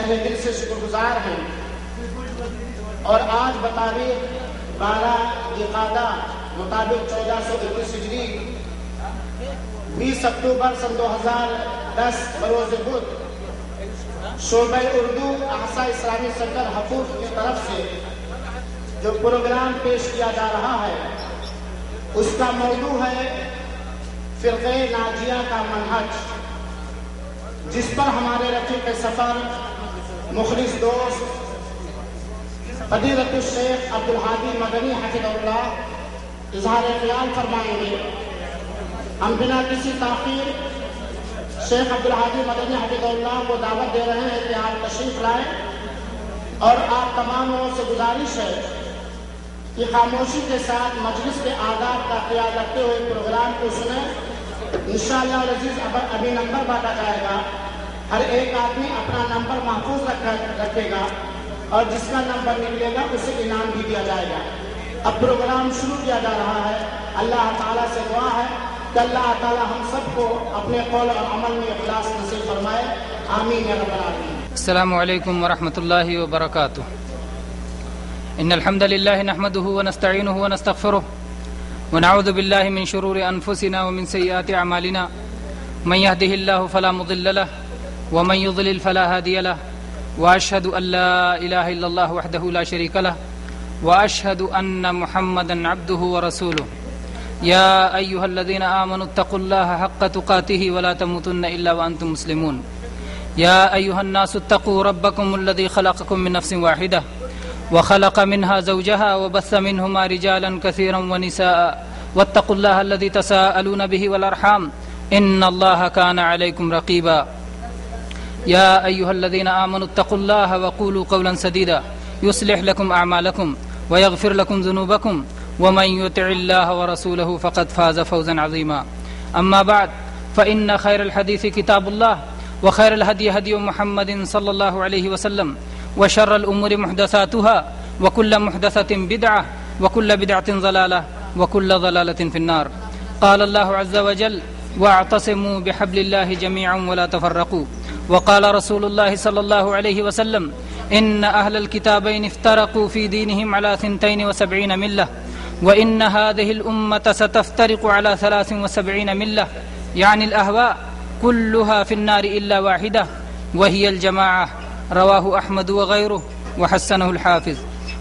تہہ دل سے شکر گزار ہیں، اور آج بتاریخ 12 ذوالقعدہ مطابق 1421 ہجری 20 اکتوبر سن 2010 بروز بدھ شعبہ اردو احسا اسلامی سینٹر حقوق کی طرف سے جو پروگرام پیش کیا جا رہا ہے اس کا موضوع ہے فرقہ ناجیہ کا منہج، جس پر ہمارے رفیق سفر مخلص دوست فضیلت الشیخ عبدالہادی مدنی حفظہ اللہ اظہار خیال فرمائیں گے۔ ہم بنا کسی تاخیر شیخ عبدالہادی مدنی حفظہ اللہ کو دعوت دے رہے ہیں کہ آپ تشریف لائیں، اور آپ تمام لوگوں سے گزارش ہے کہ خاموشی کے ساتھ مجلس کے آداب کا خیال رکھتے ہوئے پروگرام کو سنیں۔ انشاءاللہ العزیز ابھی نمبر بانٹا جائے گا، ہر ایک آدمی اپنا نمبر محفوظ رکھے گا، اور جس کا نمبر نکلے گا اسے انعام بھی دیا جائے گا۔ اب پروگرام شروع کیا جا رہا ہے۔ اللہ تعالیٰ سے دعا ہے کہ اللہ تعالیٰ ہم سب کو اپنے قول اور عمل میں اخلاص نصیب فرمائے، آمین یا رب العالمین۔ السلام علیکم ورحمۃ اللہ وبرکاتہ۔ ان الحمد للہ نحمده ونستعینه ونستغفره ونعوذ باللہ من شرور انفسنا ومن سیئات اعمالنا، من يهده الله فلا مضل له ومن يضلل فلا هادي له، واشهد ان لا اله الا الله وحده لا شريك له، واشهد ان محمدا عبده ورسوله۔ يا ايها الذين آمنوا اتقوا الله حق تقاته ولا تموتن الا وانتم مسلمون۔ يا ايها الناس اتقوا ربكم الذي خلقكم من نفس واحدة وخلق منها زوجها وبث منهما رجالا كثيرا ونساء، واتقوا الله الذي تساءلون به والارحام ان الله كان عليكم رقيبا۔ يا ايها الذين آمنوا اتقوا الله وقولوا قولا سديدا يصلح لكم اعمالكم ويغفر لكم ذنوبكم ومن يطع الله ورسوله فقد فاز فوزا عظيما۔ اما بعد فان خير الحديث كتاب الله وخير الهدي هدي محمد صلى الله عليه وسلم وشر الأمور محدثاتها وكل محدثة بدعة وكل بدعة ضلالة وكل ضلالة في النار۔ قال الله عز وجل واعتصموا بحبل الله جميعا ولا تفرقوا، وقال رسول الله صلى الله عليه وسلم إن أهل الكتابين افترقوا في دينهم على 72 ملة، وإن هذه الأمة ستفترق على 73 ملة، يعني الأهواء كلها في النار إلا واحدة وهي الجماعة۔ رواه أحمد وغيره وحسنه الحافظ۔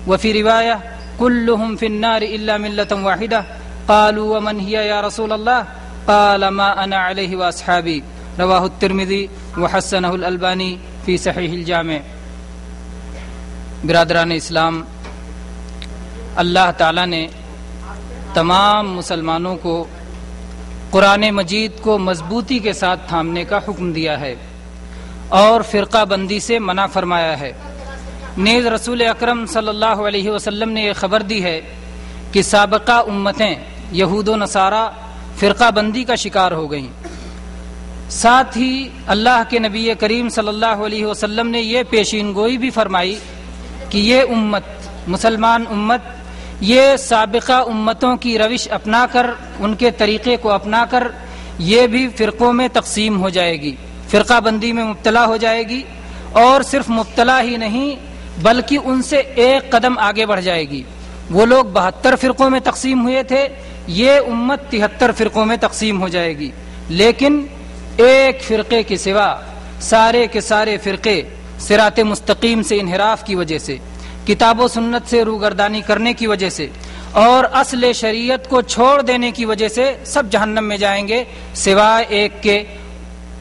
وفي رواية كلهم في النار إلا ملة واحدة، قالوا ومن هي يا رسول الله؟ قال ما أنا عليه وأصحابي۔ رواه الترمذي وحسنه الألباني في صحيح الجامع۔ برادران اسلام، اللہ تعالیٰ نے تمام مسلمانوں کو قرآن مجید کو مضبوطی کے ساتھ تھامنے کا حکم دیا ہے اور فرقہ بندی سے منع فرمایا ہے۔ نیز رسول اکرم صلی اللہ علیہ وسلم نے یہ خبر دی ہے کہ سابقہ امتیں یہود و نصارہ فرقہ بندی کا شکار ہو گئیں۔ ساتھ ہی اللہ کے نبی کریم صلی اللہ علیہ وسلم نے یہ پیشین گوئی بھی فرمائی کہ یہ امت، مسلمان امت، یہ سابقہ امتوں کی روش اپنا کر، ان کے طریقے کو اپنا کر یہ بھی فرقوں میں تقسیم ہو جائے گی، فرقہ بندی میں مبتلا ہو جائے گی، اور صرف مبتلا ہی نہیں بلکہ ان سے ایک قدم آگے بڑھ جائے گی۔ وہ لوگ 72 فرقوں میں تقسیم ہوئے تھے، یہ امت 73 فرقوں میں تقسیم ہو جائے گی، لیکن ایک فرقے کے سوا سارے کے سارے فرقے صراط مستقیم سے انحراف کی وجہ سے، کتاب و سنت سے روگردانی کرنے کی وجہ سے اور اصل شریعت کو چھوڑ دینے کی وجہ سے سب جہنم میں جائیں گے، سوائے ایک کے،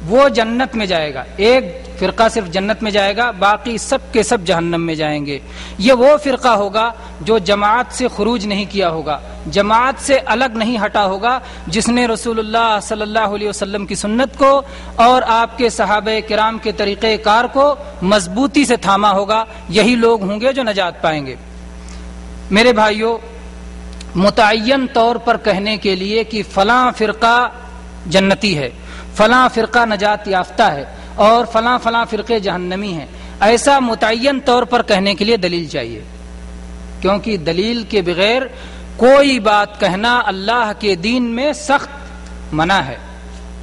وہ جنت میں جائے گا۔ ایک فرقہ صرف جنت میں جائے گا، باقی سب کے سب جہنم میں جائیں گے۔ یہ وہ فرقہ ہوگا جو جماعت سے خروج نہیں کیا ہوگا، جماعت سے الگ نہیں ہٹا ہوگا، جس نے رسول اللہ صلی اللہ علیہ وسلم کی سنت کو اور آپ کے صحابہ کرام کے طریقہ کار کو مضبوطی سے تھاما ہوگا۔ یہی لوگ ہوں گے جو نجات پائیں گے۔ میرے بھائیوں، متعین طور پر کہنے کے لیے کہ فلاں فرقہ جنتی ہے، فلاں فرقہ نجات یافتہ ہے اور فلاں فلاں فرقے جہنمی ہیں، ایسا متعین طور پر کہنے کے لیے دلیل چاہیے، کیونکہ دلیل کے بغیر کوئی بات کہنا اللہ کے دین میں سخت منع ہے۔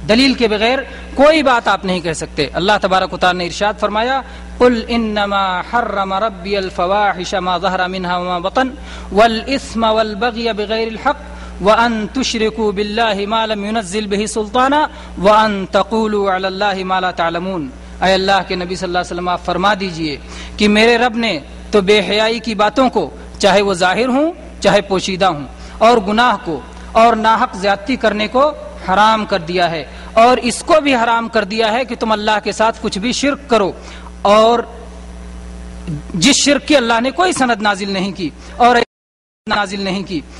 دلیل کے بغیر کوئی بات آپ نہیں کہہ سکتے۔ اللہ تبارک و تعالی نے ارشاد فرمایا قل انما حرم ربي الفواحش ما ظهر منها وما بطن والاثم والبغي بغير الحق وان تشركوا بالله ما لم ينزل به سلطانا وان تقولوا على الله ما لا تعلمون۔ اے اللہ کے نبی صلی اللہ علیہ وسلم آپ فرما دیجئے کہ میرے رب نے تو بے حیائی کی باتوں کو، چاہے وہ ظاہر ہوں چاہے پوشیدہ ہوں، اور گناہ کو اور ناحق زیادتی کرنے کو حرام کر دیا ہے، اور اس کو بھی حرام کر دیا ہے کہ تم اللہ کے ساتھ کچھ بھی شرک کرو، اور جس شرک کی اللہ نے کوئی سند نازل نہیں کی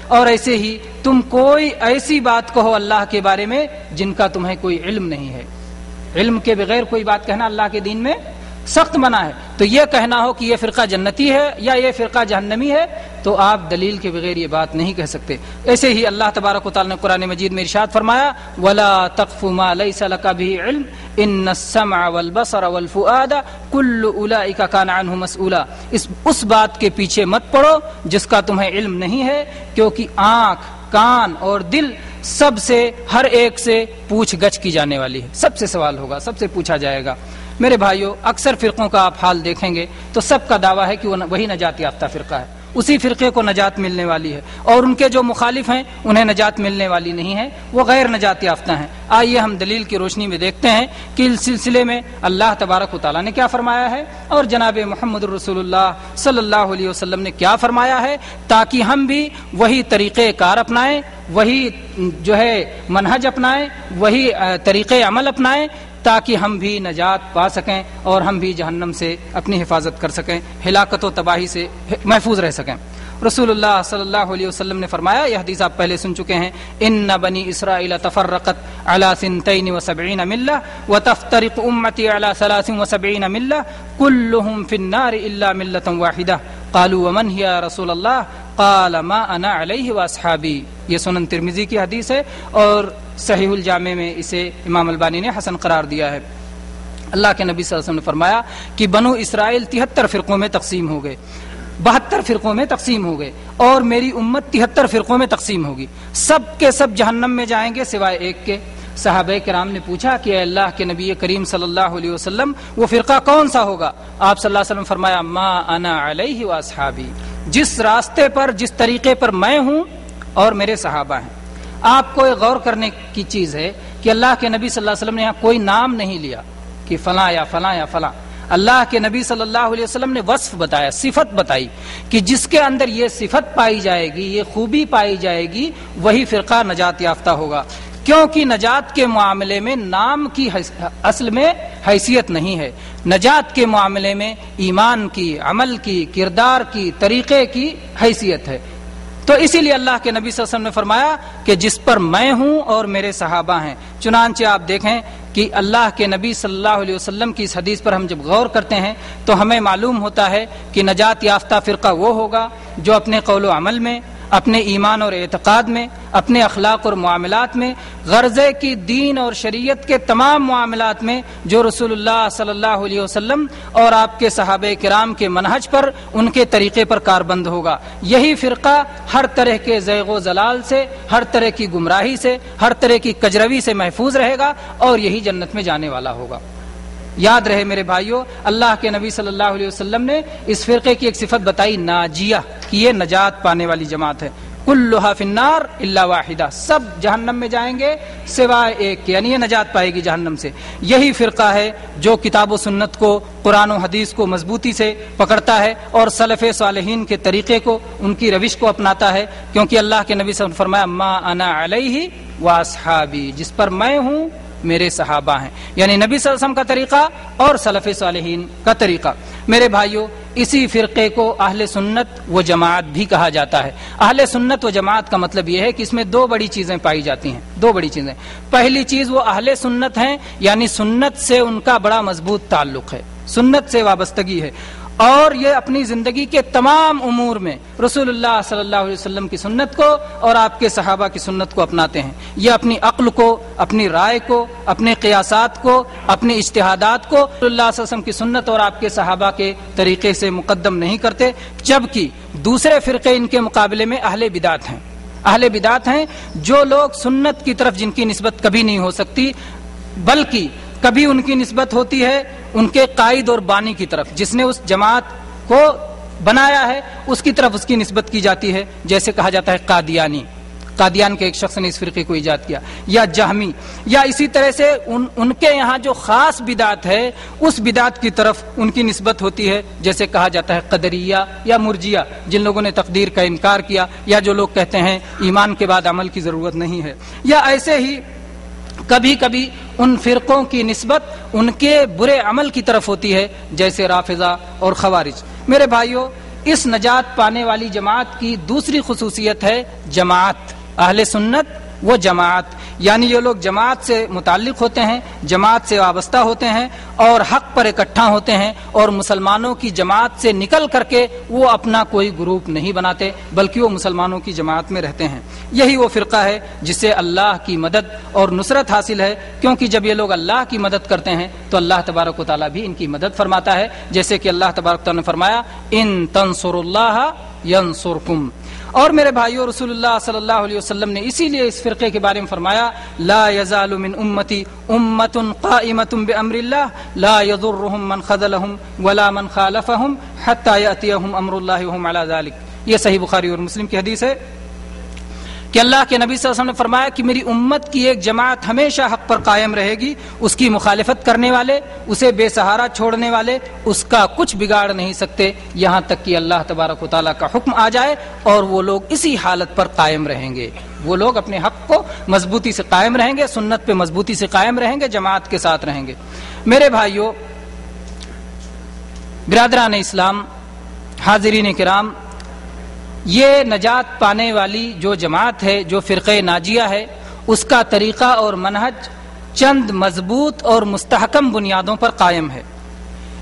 اور ایسے ہی تم کوئی ایسی بات کہو اللہ کے بارے میں جن کا تمہیں کوئی علم نہیں ہے۔ علم کے بغیر کوئی بات کہنا اللہ کے دین میں سخت منع ہے۔ تو یہ کہنا ہو کہ یہ فرقہ جنتی ہے یا یہ فرقہ جہنمی ہے تو آپ دلیل کے بغیر یہ بات نہیں کہہ سکتے۔ ایسے ہی اللہ تبارک و تعالی نے قرآن مجید میں ارشاد فرمایا وَلَا تَقْفُ مَا لَيْسَ لَكَ بِهِ عِلْمٌ إِنَّ السَّمْعَ وَالْبَصَرَ وَالْفُؤَادَ كُلُّ أُولَئِكَ كَانَ عَنْهُ مسؤولا، اس بات کے پیچھے مت پڑو جس کا تمہیں علم نہیں ہے، کیونکہ آنکھ، کان اور دل سب سے ہر ایک سے پوچھ گچھ کی جانے والی ہے، سب سے سوال ہوگا، سب سے پوچھا جائے گا۔ میرے بھائیو، اکثر فرقوں کا آپ حال دیکھیں گے تو سب کا دعویٰ ہے کہ وہی نجات یافتہ فرقہ ہے، اسی فرقے کو نجات ملنے والی ہے، اور ان کے جو مخالف ہیں انہیں نجات ملنے والی نہیں ہے، وہ غیر نجات یافتہ ہیں۔ آئیے ہم دلیل کی روشنی میں دیکھتے ہیں کہ اس سلسلے میں اللہ تبارک و تعالیٰ نے کیا فرمایا ہے اور جناب محمد الرسول اللہ صلی اللہ علیہ وسلم نے کیا فرمایا ہے، تاکہ ہم بھی وہی طریقے کار اپنائیں، وہی جو ہے منہج اپنائیں، وہی طریقے عمل اپنائیں، تاکہ ہم بھی نجات پا سکیں اور ہم بھی جہنم سے اپنی حفاظت کر سکیں، ہلاکت و تباہی سے محفوظ رہ سکیں۔ رسول اللہ صلی اللہ علیہ وسلم نے فرمایا، یہ حدیث آپ پہلے سن چکے ہیں، ان بنی اسرائیل تفرقت علی 72 ملہ وتفترق امتی علی 73 ملہ کلهم فی النار الا ملۃ واحدہ قالوا ومن ہی یا رسول اللہ قال ما انا علیہ واصحابی۔ یہ سنن ترمذی کی حدیث ہے اور صحیح الجامع میں اسے امام البانی نے حسن قرار دیا ہے۔ اللہ کے نبی صلی اللہ علیہ وسلم نے فرمایا کہ بنو اسرائیل 73 فرقوں میں تقسیم ہو گئے، 72 فرقوں میں تقسیم ہو گئے، اور میری امت 73 فرقوں میں تقسیم ہوگی، سب کے سب جہنم میں جائیں گے سوائے ایک کے۔ صحابہ کرام نے پوچھا کہ اے اللہ کے نبی کریم صلی اللہ علیہ وسلم وہ فرقہ کون سا ہوگا؟ آپ صلی اللہ علیہ وسلم فرمایا ما انا علیہ واصحابی، جس راستے پر، جس طریقے پر میں ہوں اور میرے صحابہ ہیں۔ آپ کو ایک غور کرنے کی چیز ہے کہ اللہ کے نبی صلی اللہ علیہ وسلم نے یہاں کوئی نام نہیں لیا کہ فلاں یا فلاں یا فلاں۔ اللہ کے نبی صلی اللہ علیہ وسلم نے وصف بتایا، صفت بتائی کہ جس کے اندر یہ صفت پائی جائے گی، یہ خوبی پائی جائے گی، وہی فرقہ نجات یافتہ ہوگا، کیونکہ نجات کے معاملے میں نام کی اصل میں حیثیت نہیں ہے، نجات کے معاملے میں ایمان کی، عمل کی، کردار کی، طریقے کی حیثیت ہے۔ تو اسی لیے اللہ کے نبی صلی اللہ علیہ وسلم نے فرمایا کہ جس پر میں ہوں اور میرے صحابہ ہیں۔ چنانچہ آپ دیکھیں کہ اللہ کے نبی صلی اللہ علیہ وسلم کی اس حدیث پر ہم جب غور کرتے ہیں تو ہمیں معلوم ہوتا ہے کہ نجات یافتہ فرقہ وہ ہوگا جو اپنے قول و عمل میں، اپنے ایمان اور اعتقاد میں، اپنے اخلاق اور معاملات میں، غرضے کی دین اور شریعت کے تمام معاملات میں جو رسول اللہ صلی اللہ علیہ وسلم اور آپ کے صحابہ کرام کے منہج پر، ان کے طریقے پر کاربند ہوگا۔ یہی فرقہ ہر طرح کے زیغ و ضلال سے، ہر طرح کی گمراہی سے، ہر طرح کی کجروی سے محفوظ رہے گا اور یہی جنت میں جانے والا ہوگا۔ یاد رہے میرے بھائیوں، اللہ کے نبی صلی اللہ علیہ وسلم نے اس فرقے کی ایک صفت بتائی ناجیہ، کہ یہ نجات پانے والی جماعت ہے۔ کلھا فی النار الا واحدہ، سب جہنم میں جائیں گے سوائے ایک کے، یعنی یہ نجات پائے گی جہنم سے۔ یہی فرقہ ہے جو کتاب و سنت کو، قرآن و حدیث کو مضبوطی سے پکڑتا ہے اور سلف صالحین کے طریقے کو، ان کی روش کو اپناتا ہے، کیونکہ اللہ کے نبی صلی اللہ علیہ وسلم نے فرمایا ما انا علیہ واصحابی، جس پر میں ہوں میرے صحابہ ہیں، یعنی نبی صلی اللہ علیہ وسلم کا طریقہ اور سلف صالحین کا طریقہ۔ میرے بھائیوں، اسی فرقے کو اہل سنت و جماعت بھی کہا جاتا ہے۔ اہل سنت و جماعت کا مطلب یہ ہے کہ اس میں دو بڑی چیزیں پائی جاتی ہیں، دو بڑی چیزیں۔ پہلی چیز، وہ اہل سنت ہیں، یعنی سنت سے ان کا بڑا مضبوط تعلق ہے، سنت سے وابستگی ہے، اور یہ اپنی زندگی کے تمام امور میں رسول اللہ صلی اللہ علیہ وسلم کی سنت کو اور آپ کے صحابہ کی سنت کو اپناتے ہیں۔ یہ اپنی عقل کو، اپنی رائے کو، اپنے قیاسات کو، اپنے اجتہادات کو رسول اللہ صلی اللہ علیہ وسلم کی سنت اور آپ کے صحابہ کے طریقے سے مقدم نہیں کرتے، جبکہ دوسرے فرقے ان کے مقابلے میں اہل بدعت ہیں۔ اہل بدعت ہیں جو لوگ سنت کی طرف جن کی نسبت کبھی نہیں ہو سکتی، بلکہ کبھی ان کی نسبت ہوتی ہے ان کے قائد اور بانی کی طرف، جس نے اس جماعت کو بنایا ہے اس کی طرف اس کی نسبت کی جاتی ہے، جیسے کہا جاتا ہے قادیانی، قادیان کے ایک شخص نے اس فرقے کو ایجاد کیا، یا جہمی، یا اسی طرح سے ان کے یہاں جو خاص بدعت ہے اس بدعت کی طرف ان کی نسبت ہوتی ہے، جیسے کہا جاتا ہے قدریہ یا مرجیہ، جن لوگوں نے تقدیر کا انکار کیا، یا جو لوگ کہتے ہیں ایمان کے بعد عمل کی ضرورت نہیں ہے، یا ایسے ہی کبھی کبھی ان فرقوں کی نسبت ان کے برے عمل کی طرف ہوتی ہے، جیسے رافضہ اور خوارج۔ میرے بھائیوں، اس نجات پانے والی جماعت کی دوسری خصوصیت ہے جماعت، اہل سنت وہ جماعت، یعنی یہ لوگ جماعت سے متعلق ہوتے ہیں، جماعت سے وابستہ ہوتے ہیں اور حق پر اکٹھا ہوتے ہیں، اور مسلمانوں کی جماعت سے نکل کر کے وہ اپنا کوئی گروپ نہیں بناتے بلکہ وہ مسلمانوں کی جماعت میں رہتے ہیں۔ یہی وہ فرقہ ہے جس سے اللہ کی مدد اور نصرت حاصل ہے، کیونکہ جب یہ لوگ اللہ کی مدد کرتے ہیں تو اللہ تبارک و تعالیٰ بھی ان کی مدد فرماتا ہے، جیسے کہ اللہ تبارک و تعالیٰ نے فرمایا ان تنصروا اللہ ینصرکم۔ اور میرے بھائیو، رسول اللہ صلی اللہ علیہ وسلم نے اسی لیے اس فرقے کے بارے میں فرمایا لا یزال من امتی امت قائمۃ بامر اللہ لا یضرهم من خذلهم ولا من خالفهم حتى یاتیہم امر اللہ وهم علی ذلک۔ یہ صحیح بخاری اور مسلم کی حدیث ہے کہ اللہ کے نبی صلی اللہ علیہ وسلم نے فرمایا کہ میری امت کی ایک جماعت ہمیشہ حق پر قائم رہے گی، اس کی مخالفت کرنے والے، اسے بے سہارا چھوڑنے والے اس کا کچھ بگاڑ نہیں سکتے، یہاں تک کہ اللہ تبارک و تعالیٰ کا حکم آ جائے اور وہ لوگ اسی حالت پر قائم رہیں گے۔ وہ لوگ اپنے حق کو مضبوطی سے قائم رہیں گے، سنت پہ مضبوطی سے قائم رہیں گے، جماعت کے ساتھ رہیں گے۔ میرے بھائیوں، برادران اسلام، حاضرین کرام، یہ نجات پانے والی جو جماعت ہے، جو فرقہ ناجیہ ہے، اس کا طریقہ اور منہج چند مضبوط اور مستحکم بنیادوں پر قائم ہے۔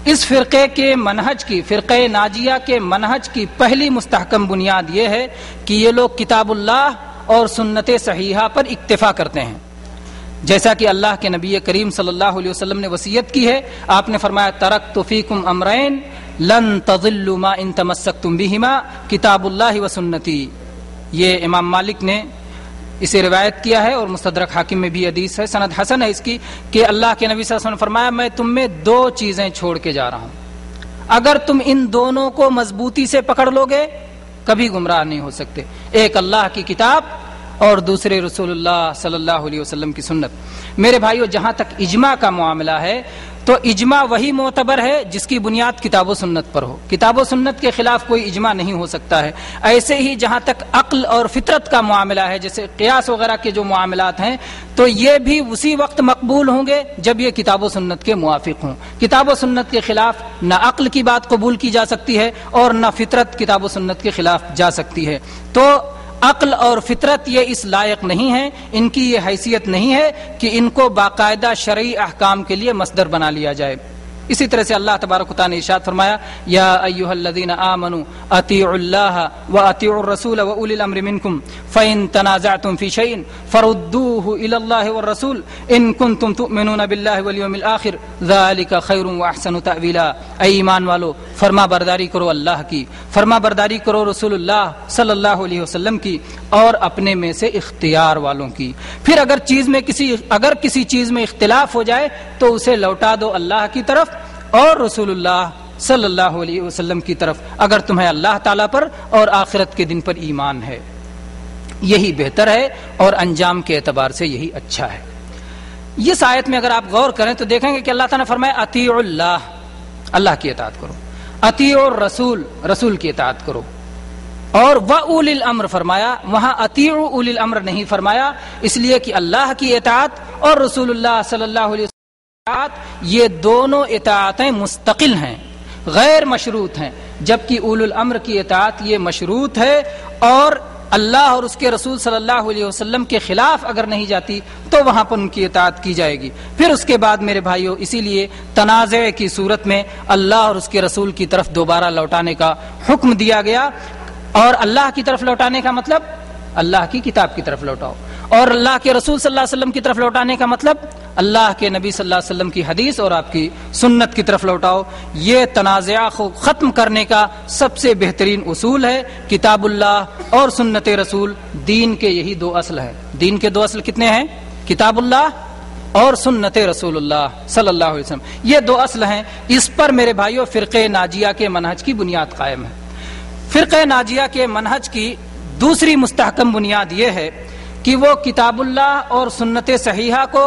اس فرقے کے منہج کی، فرقہ ناجیہ کے منہج کی پہلی مستحکم بنیاد یہ ہے کہ یہ لوگ کتاب اللہ اور سنت صحیحہ پر اکتفا کرتے ہیں، جیسا کہ اللہ کے نبی کریم صلی اللہ علیہ وسلم نے وصیت کی ہے۔ آپ نے فرمایا ترکت فیکم امرین لن تضلوا ما ان تمسکتم بہما کتاب اللہ و سنتی۔ یہ امام مالک نے اسے روایت کیا ہے اور مستدرک حاکم میں بھی حدیث ہے، سند حسن ہے اس کی، کہ اللہ کے نبی صلی اللہ علیہ وسلم نے فرمایا میں تم میں دو چیزیں چھوڑ کے جا رہا ہوں، اگر تم ان دونوں کو مضبوطی سے پکڑ لو گے کبھی گمراہ نہیں ہو سکتے، ایک اللہ کی کتاب اور دوسرے رسول اللہ صلی اللہ علیہ وسلم کی سنت۔ میرے بھائیو، جہاں تک اجماع کا معاملہ ہے تو اجماع وہی معتبر ہے جس کی بنیاد کتاب و سنت پر ہو، کتاب و سنت کے خلاف کوئی اجماع نہیں ہو سکتا ہے۔ ایسے ہی جہاں تک عقل اور فطرت کا معاملہ ہے، جیسے قیاس وغیرہ کے جو معاملات ہیں، تو یہ بھی اسی وقت مقبول ہوں گے جب یہ کتاب و سنت کے موافق ہوں۔ کتاب و سنت کے خلاف نہ عقل کی بات قبول کی جا سکتی ہے اور نہ فطرت کتاب و سنت کے خلاف جا سکتی ہے۔ تو عقل اور فطرت یہ اس لائق نہیں ہے، ان کی یہ حیثیت نہیں ہے کہ ان کو باقاعدہ شرعی احکام کے لیے مصدر بنا لیا جائے۔ اسی طرح سے اللہ تبارک و تعالی نے ارشاد فرمایا یا ایھا الذین آمنوا اطیعوا اللہ واطیعوا الرسول واولی الامر منکم فان تنازعتم فی شیء فردوه الی اللہ والرسول ان کنتم تؤمنون باللہ والیوم الآخر ذلک خیر واحسن تأویلا۔ اے ایمان والو، فرما برداری کرو اللہ کی، فرما برداری کرو رسول اللہ صلی اللہ علیہ وسلم کی اور اپنے میں سے اختیار والوں کی۔ پھر اگر کسی چیز میں اختلاف ہو جائے تو اسے لوٹا دو اللہ کی طرف اور رسول اللہ صلی اللہ علیہ وسلم کی طرف، اگر تمہیں اللہ تعالیٰ پر اور آخرت کے دن پر ایمان ہے۔ یہی بہتر ہے اور انجام کے اعتبار سے یہی اچھا ہے۔ اس آیت میں اگر آپ غور کریں تو دیکھیں گے کہ اللہ تعالیٰ نے فرمایا اطیعوا اللہ، اللہ کی اطاعت کرو، اطیعوا الرسول، رسول کی اطاعت کرو، اور وَأُولِي الْأَمْرِ فرمایا، وہاں اطیعوا اولی الامر نہیں فرمایا، اس لیے کہ اللہ کی اطاعت اور رسول اللہ صلی اللہ علیہ وسلم یہ دونوں اطاعتیں مستقل ہیں، غیر مشروط ہیں، جبکہ اولو الامر کی اطاعت یہ مشروط ہے اور اللہ اور اس کے رسول صلی اللہ علیہ وسلم کے خلاف اگر نہیں جاتی تو وہاں پر ان کی اطاعت کی جائے گی۔ پھر اس کے بعد میرے بھائیوں، اسی لیے تنازع کی صورت میں اللہ اور اس کے رسول کی طرف دوبارہ لوٹانے کا حکم دیا گیا، اور اللہ کی طرف لوٹانے کا مطلب اللہ کی کتاب کی طرف لوٹاؤ، اور اللہ کے رسول صلی اللہ علیہ وسلم کی طرف لوٹانے کا مطلب اللہ کے نبی صلی اللہ علیہ وسلم کی حدیث اور آپ کی سنت کی طرف لوٹاؤ۔ یہ تنازع کو ختم کرنے کا سب سے بہترین اصول ہے، کتاب اللہ اور سنت رسول۔ دین کے یہی دو اصل ہیں۔ دین کے دو اصل کتنے ہیں؟ کتاب اللہ اور سنت رسول اللہ صلی اللہ علیہ وسلم، یہ دو اصل ہیں، اس پر میرے بھائیوں فرقہ ناجیہ کے منہج کی بنیاد قائم ہے۔ فرقہ ناجیہ کے منہج کی دوسری مستحکم بنیاد یہ ہے کہ وہ کتاب اللہ اور سنت صحیحہ کو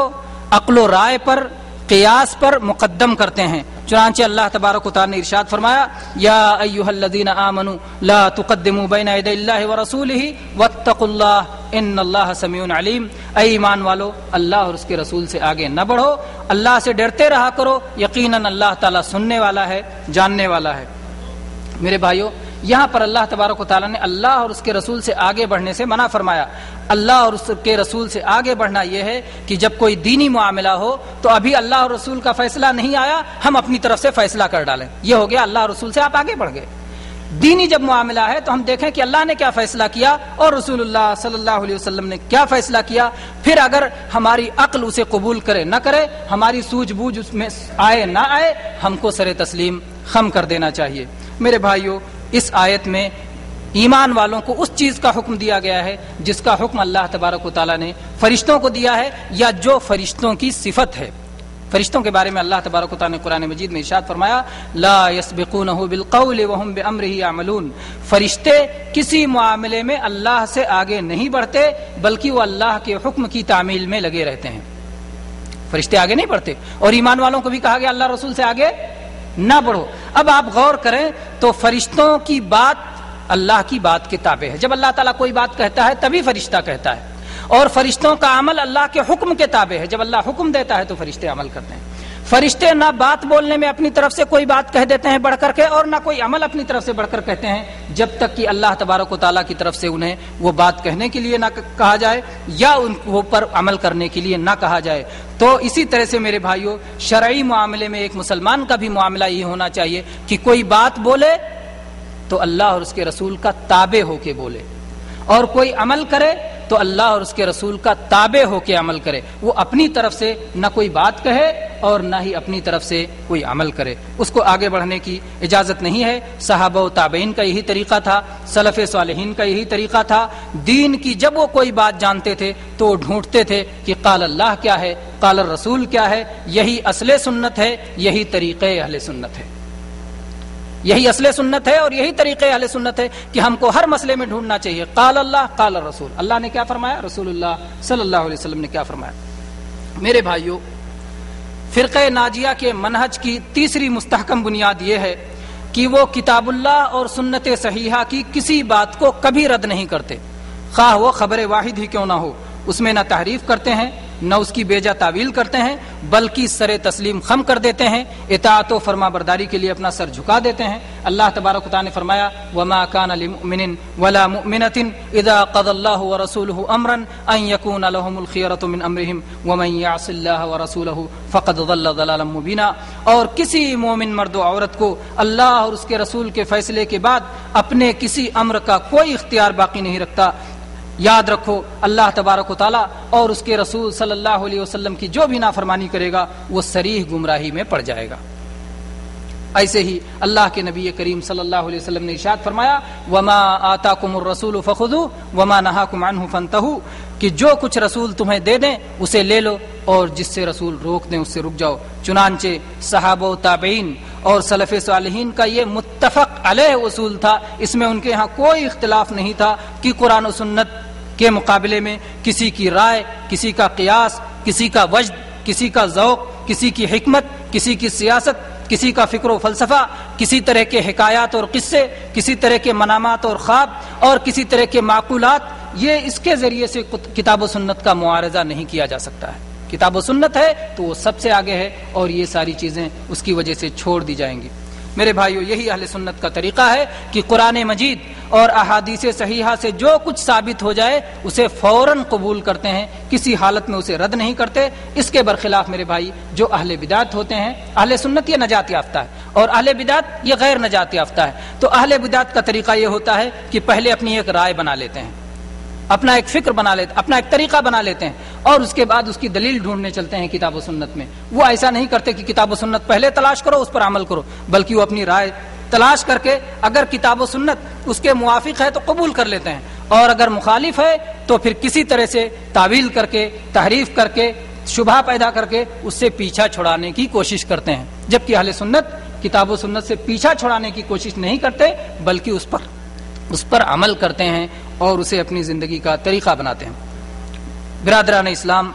عقل و رائے پر، قیاس پر مقدم کرتے ہیں۔ چنانچہ اللہ تبارک و تعالی نے ارشاد فرمایا یا ایھا الذین آمنوا لا تقدموا بین یدی اللہ ورسولہ واتقوا اللہ ان اللہ سمیع علیم، اے ایمان والو اللہ اور اس کے رسول سے آگے نہ بڑھو، اللہ سے ڈرتے رہا کرو، یقیناً اللہ تعالیٰ سننے والا ہے، جاننے والا ہے۔ میرے بھائیو، یہاں پر اللہ تبارک و تعالیٰ نے اللہ اور اس کے رسول سے آگے بڑھنے سے منع فرمایا۔ اللہ اور اس کے رسول سے آگے بڑھنا یہ ہے کہ جب کوئی دینی معاملہ ہو تو ابھی اللہ اور رسول کا فیصلہ نہیں آیا، ہم اپنی طرف سے فیصلہ کر ڈالیں، یہ ہو گیا اللہ اور رسول سے آپ آگے بڑھ گئے۔ دینی جب معاملہ ہے تو ہم دیکھیں کہ اللہ نے کیا فیصلہ کیا اور رسول اللہ صلی اللہ علیہ وسلم نے کیا فیصلہ کیا، پھر اگر ہماری عقل اسے قبول کرے نہ کرے، ہماری سوجھ بوجھ اس میں آئے نہ آئے، ہم کو سر تسلیم خم کر دینا چاہیے۔ میرے بھائیو، اس آیت میں ایمان والوں کو اس چیز کا حکم دیا گیا ہے جس کا حکم اللہ تبارک و تعالیٰ نے فرشتوں کو دیا ہے، یا جو فرشتوں کی صفت ہے۔ فرشتوں کے بارے میں اللہ تبارک و تعالیٰ نے قرآن مجید میں ارشاد فرمایا لا یسبقونہ بالقول وہم بامرہ یعملون، فرشتے کسی معاملے میں اللہ سے آگے نہیں بڑھتے بلکہ وہ اللہ کے حکم کی تعمیل میں لگے رہتے ہیں۔ فرشتے آگے نہیں بڑھتے، اور ایمان والوں کو بھی کہا گیا اللہ رسول سے آگے نہ بڑھو۔ اب آپ غور کریں تو فرشتوں کی بات اللہ کی بات کے تابع ہے۔ جب اللہ تعالیٰ کوئی بات کہتا ہے تبھی فرشتہ کہتا ہے، اور فرشتوں کا عمل اللہ کے حکم کے تابع ہے۔ جب اللہ حکم دیتا ہے تو فرشتے عمل کرتے ہیں۔ فرشتے نہ بات بولنے میں اپنی طرف سے کوئی بات کہہ دیتے ہیں بڑھ کر کے، اور نہ کوئی عمل اپنی طرف سے بڑھ کر کہتے ہیں، جب تک کہ اللہ تبارک و تعالیٰ کی طرف سے انہیں وہ بات کہنے کے لیے نہ کہا جائے یا ان کو پر عمل کرنے کے لیے نہ کہا جائے۔ تو اسی طرح سے میرے بھائیوں، شرعی معاملے میں ایک مسلمان کا بھی معاملہ یہ ہونا چاہیے کہ کوئی بات بولے تو اللہ اور اس کے رسول کا تابع ہو کے بولے، اور کوئی عمل کرے تو اللہ اور اس کے رسول کا تابع ہو کے عمل کرے۔ وہ اپنی طرف سے نہ کوئی بات کہے اور نہ ہی اپنی طرف سے کوئی عمل کرے، اس کو آگے بڑھنے کی اجازت نہیں ہے۔ صحابہ و تابعین کا یہی طریقہ تھا، سلف صالحین کا یہی طریقہ تھا۔ دین کی جب وہ کوئی بات جانتے تھے تو وہ ڈھونڈتے تھے کہ قال اللہ کیا ہے، قال الرسول کیا ہے۔ یہی اصل سنت ہے، یہی طریقہ اہل سنت ہے، یہی اصل سنت ہے اور یہی طریقہ اہل سنت ہے کہ ہم کو ہر مسئلے میں ڈھونڈنا چاہیے قال اللہ قال الرسول، اللہ نے کیا فرمایا، رسول اللہ صلی اللہ علیہ وسلم نے کیا فرمایا۔ میرے بھائیوں، فرقہ ناجیہ کے منہج کی تیسری مستحکم بنیاد یہ ہے کہ وہ کتاب اللہ اور سنت صحیحہ کی کسی بات کو کبھی رد نہیں کرتے، خواہ وہ خبر واحد ہی کیوں نہ ہو۔ اس میں نہ تحریف کرتے ہیں نہ اس کی بیجا تعویل کرتے ہیں، بلکہ سر تسلیم خم کر دیتے ہیں، اطاعت و فرما برداری کے لیے اپنا سر جھکا دیتے ہیں۔ اللہ تبارک و تعالی نے فرمایا وما كان لمؤمن ولا مؤمنة اذا قضى الله ورسوله امرا ان يكون لهم الخيرة من امرهم ومن يعص الله ورسوله فقد ضل ضلالا مبينا، اور کسی مومن مرد و عورت کو اللہ اور اس کے رسول کے فیصلے کے بعد اپنے کسی امر کا کوئی اختیار باقی نہیں رکھتا۔ یاد رکھو، اللہ تبارک و تعالیٰ اور اس کے رسول صلی اللہ علیہ وسلم کی جو بھی نافرمانی کرے گا وہ صریح گمراہی میں پڑ جائے گا۔ ایسے ہی اللہ کے نبی کریم صلی اللہ علیہ وسلم نے ارشاد فرمایا وما آتاکم الرسول فخذوہ وما نہاکم عنہ فانتہوا، کہ جو کچھ رسول تمہیں دے دیں اسے لے لو، اور جس سے رسول روک دیں اس سے رک جاؤ۔ چنانچہ صحابہ و تابعین اور سلف صالحین کا یہ متفق علیہ اصول تھا، اس میں ان کے ہاں کوئی اختلاف نہیں تھا کہ قرآن و سنت کے مقابلے میں کسی کی رائے، کسی کا قیاس، کسی کا وجد، کسی کا ذوق، کسی کی حکمت، کسی کی سیاست، کسی کا فکر و فلسفہ، کسی طرح کے حکایات اور قصے، کسی طرح کے منامات اور خواب، اور کسی طرح کے معقولات، یہ اس کے ذریعے سے کتاب و سنت کا معارضہ نہیں کیا جا سکتا ہے۔ کتاب و سنت ہے تو وہ سب سے آگے ہے، اور یہ ساری چیزیں اس کی وجہ سے چھوڑ دی جائیں گی۔ میرے بھائیو، یہی اہل سنت کا طریقہ ہے کہ قرآن مجید اور احادیث صحیحہ سے جو کچھ ثابت ہو جائے اسے فوراً قبول کرتے ہیں، کسی حالت میں اسے رد نہیں کرتے۔ اس کے برخلاف میرے بھائی جو اہل بدعت ہوتے ہیں، اہل سنت یہ نجات یافتہ ہے اور اہل بدعت یہ غیر نجات یافتہ ہے۔ تو اہل بدعت کا طریقہ یہ ہوتا ہے کہ پہلے اپنی ایک رائے بنا لیتے ہیں، اپنا ایک فکر بنا لیتے، اپنا ایک طریقہ بنا لیتے ہیں، اور اس کے بعد اس کی دلیل ڈھونڈنے چلتے ہیں کتاب و سنت میں۔ وہ ایسا نہیں کرتے کہ کتاب و سنت پہلے تلاش کرو اس پر عمل کرو، بلکہ وہ اپنی رائے تلاش کر کے اگر کتاب و سنت اس کے موافق ہے تو قبول کر لیتے ہیں، اور اگر مخالف ہے تو پھر کسی طرح سے تعویل کر کے، تحریف کر کے شبہ پیدا کر کے اس سے پیچھا چھڑانے کی کوشش کرتے ہیں، جبکہ اہل سنت کتاب و سنت سے پیچھا چھڑانے کی کوشش نہیں کرتے بلکہ اس پر عمل کرتے ہیں اور اسے اپنی زندگی کا طریقہ بناتے ہیں۔ برادران اسلام،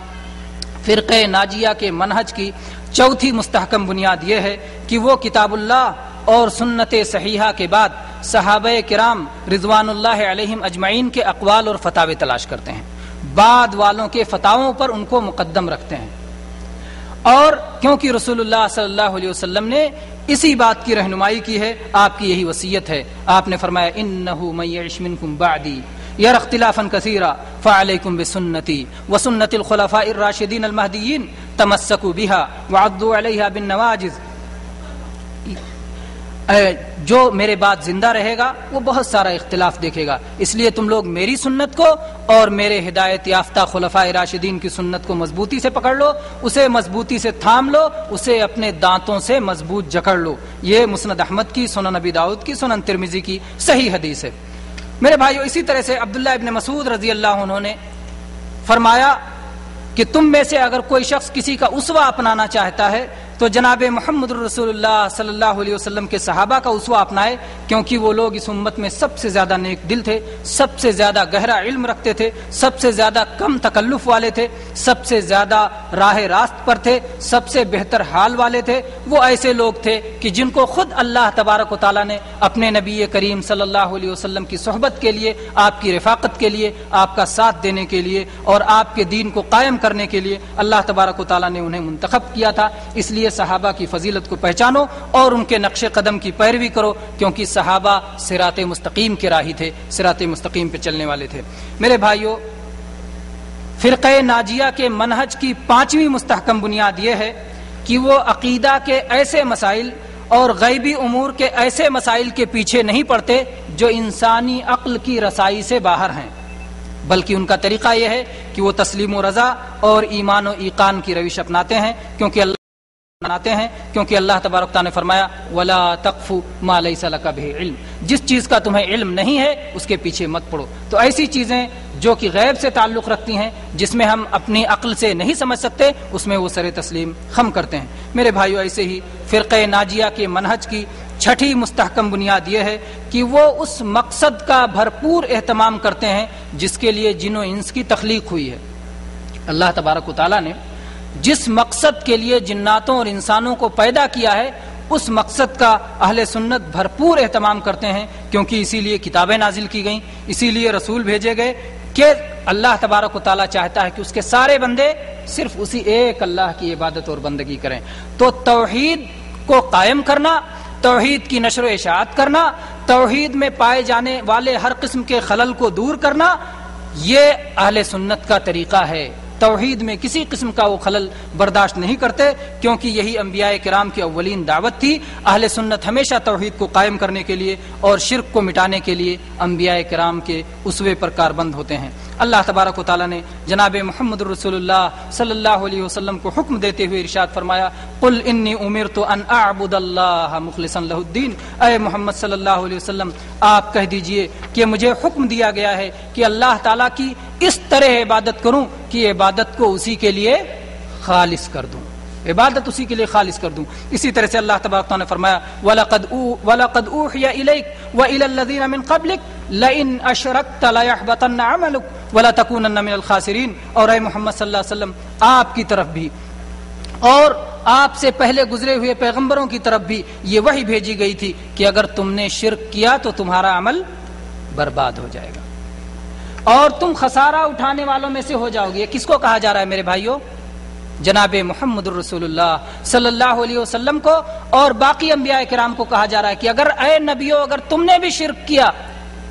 فرقہ ناجیہ کے منہج کی چوتھی مستحکم بنیاد یہ ہے کہ وہ کتاب اللہ اور سنت صحیحہ کے بعد صحابہ کرام رضوان اللہ علیہم اجمعین کے اقوال اور فتاوے تلاش کرتے ہیں، بعد والوں کے فتاووں پر ان کو مقدم رکھتے ہیں، اور کیونکہ رسول اللہ صلی اللہ علیہ وسلم نے اسی بات کی رہنمائی کی ہے، آپ کی یہی وصیت ہے۔ آپ نے فرمایا انہ من یعش منکم بعدی یرى اختلافا كثيرا فعليكم بسنتي وسنة الخلفاء الراشدين المهديين تمسكوا بها وعضوا عليها بالنواجذ۔ جو میرے بعد زندہ رہے گا وہ بہت سارا اختلاف دیکھے گا، اس لیے تم لوگ میری سنت کو اور میرے ہدایت یافتہ خلفاء راشدین کی سنت کو مضبوطی سے پکڑ لو، اسے مضبوطی سے تھام لو، اسے اپنے دانتوں سے مضبوط جکڑ لو۔ یہ مسند احمد کی، سنن نبی داؤد کی، سنن ترمذی کی صحیح حدیث ہے۔ میرے بھائیو، اسی طرح سے عبداللہ ابن مسعود رضی اللہ عنہ نے فرمایا کہ تم میں سے اگر کوئی شخص کسی کا اسوہ اپنانا چاہتا ہے تو جناب محمد رسول اللہ صلی اللہ علیہ وسلم کے صحابہ کا اسوہ اپنائے، کیونکہ وہ لوگ اس امت میں سب سے زیادہ نیک دل تھے، سب سے زیادہ گہرا علم رکھتے تھے، سب سے زیادہ کم تکلف والے تھے، سب سے زیادہ راہ راست پر تھے، سب سے بہتر حال والے تھے۔ وہ ایسے لوگ تھے کہ جن کو خود اللہ تبارک و تعالیٰ نے اپنے نبی کریم صلی اللہ علیہ وسلم کی صحبت کے لیے، آپ کی رفاقت کے لیے، آپ کا ساتھ دینے کے لیے اور آپ کے دین کو قائم کرنے کے لیے اللہ تبارک و تعالیٰ نے انہیں منتخب کیا تھا۔ اس لیے صحابہ کی فضیلت کو پہچانو اور ان کے نقش قدم کی پیروی کرو، کیونکہ صحابہ صراط مستقیم کے راہی تھے، صراط مستقیم پہ چلنے والے تھے۔ میرے بھائیو، فرقہ ناجیہ کے منہج کی پانچویں مستحکم بنیاد یہ ہے کہ وہ عقیدہ کے ایسے مسائل اور غیبی امور کے ایسے مسائل کے پیچھے نہیں پڑتے جو انسانی عقل کی رسائی سے باہر ہیں، بلکہ ان کا طریقہ یہ ہے کہ وہ تسلیم و رضا اور ایمان و ایقان کی روش اپناتے ہیں، کیونکہ اللہ تبارک تعالیٰ نے فرمایا وَلَا تَقْفُ مَا لَيْسَ لَكَ بِهِ علم، جس چیز کا تمہیں علم نہیں ہے اس کے پیچھے مت پڑو۔ تو ایسی چیزیں جو کہ غیب سے تعلق رکھتی ہیں، جس میں ہم اپنی عقل سے نہیں سمجھ سکتے، اس میں وہ سر تسلیم خم کرتے ہیں۔ میرے بھائیو، ایسے ہی فرقہ ناجیہ کے منہج کی چھٹی مستحکم بنیاد یہ ہے کہ وہ اس مقصد کا بھرپور اہتمام کرتے ہیں جس کے لیے جن و انس کی تخلیق ہوئی ہے۔ اللہ تبارک و تعالیٰ نے جس مقصد کے لیے جناتوں اور انسانوں کو پیدا کیا ہے، اس مقصد کا اہل سنت بھرپور اہتمام کرتے ہیں، کیونکہ اسی لیے کتابیں نازل کی گئیں، اسی لیے رسول بھیجے گئے کہ اللہ تبارک و تعالیٰ چاہتا ہے کہ اس کے سارے بندے صرف اسی ایک اللہ کی عبادت اور بندگی کریں۔ تو توحید کو قائم کرنا، توحید کی نشر و اشاعت کرنا، توحید میں پائے جانے والے ہر قسم کے خلل کو دور کرنا، یہ اہل سنت کا طریقہ ہے۔ توحید میں کسی قسم کا وہ خلل برداشت نہیں کرتے، کیونکہ یہی انبیاء کرام کی اولین دعوت تھی۔ اہل سنت ہمیشہ توحید کو قائم کرنے کے لیے اور شرک کو مٹانے کے لیے انبیاء کرام کے اسوے پر کاربند ہوتے ہیں۔ اللہ تبارک و تعالیٰ نے جناب محمد رسول اللہ صلی اللہ علیہ وسلم کو حکم دیتے ہوئے ارشاد فرمایا قل انی امرت ان اعبد اللہ مخلصا لہ الدین، اے محمد صلی اللہ علیہ وسلم آپ کہہ دیجئے کہ مجھے حکم دیا گیا ہے کہ اللہ تعالیٰ کی اس طرح عبادت کروں کہ عبادت کو اسی کے لیے خالص کر دوں، عبادت اسی کے لیے خالص کر دوں۔ اسی طرح سے اللہ تبارک تعالیٰ نے فرمایا وَلَقَدْ أُوحِيَ إِلَيْكَ وَإِلَى الَّذِينَ مِنْ قَبْلِكَ لَئِنْ أَشْرَكْتَ لَيَحْبَطَنَّ عَمَلُكَ وَلَتَكُونَنَّ مِنَ الْخَاسِرِينَ، اور اے محمد صلی اللہ علیہ وسلم آپ کی طرف بھی اور آپ سے پہلے گزرے ہوئے پیغمبروں کی طرف بھی یہ وحی بھیجی گئی تھی کہ اگر تم نے شرک کیا تو تمہارا عمل برباد ہو جائے گا اور تم خسارہ اٹھانے والوں میں سے ہو جاؤ گے۔ کس کو کہا جا رہا ہے میرے بھائیوں؟ جناب محمد رسول اللہ صلی اللہ علیہ وسلم کو اور باقی انبیاء کرام کو کہا جا رہا ہے کہ اگر اے نبیو اگر تم نے بھی شرک کیا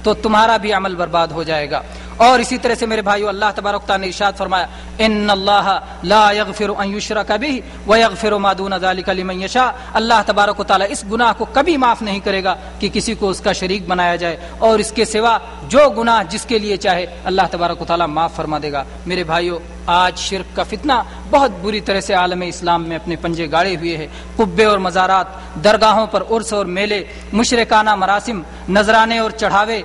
تو تمہارا بھی عمل برباد ہو جائے گا۔ اور اسی طرح سے میرے بھائیو اللہ تبارک تعالیٰ نے ارشاد فرمایا ان اللہ لا یغفر ان یشرک بہ ویغفر ما دون ذلک لمن یشاء، اللہ تبارک و تعالیٰ اس گناہ کو کبھی معاف نہیں کرے گا کہ کسی کو اس کا شریک بنایا جائے، اور اس کے سوا جو گناہ جس کے لیے چاہے اللہ تبارک و تعالیٰ معاف فرما دے گا۔ میرے بھائیو آج شرک کا فتنہ بہت بری طرح سے عالم اسلام میں اپنے پنجے گاڑے ہوئے ہے۔ قبے اور مزارات، درگاہوں پر عرس اور میلے، مشرکانہ مراسم، نذرانے اور چڑھاوے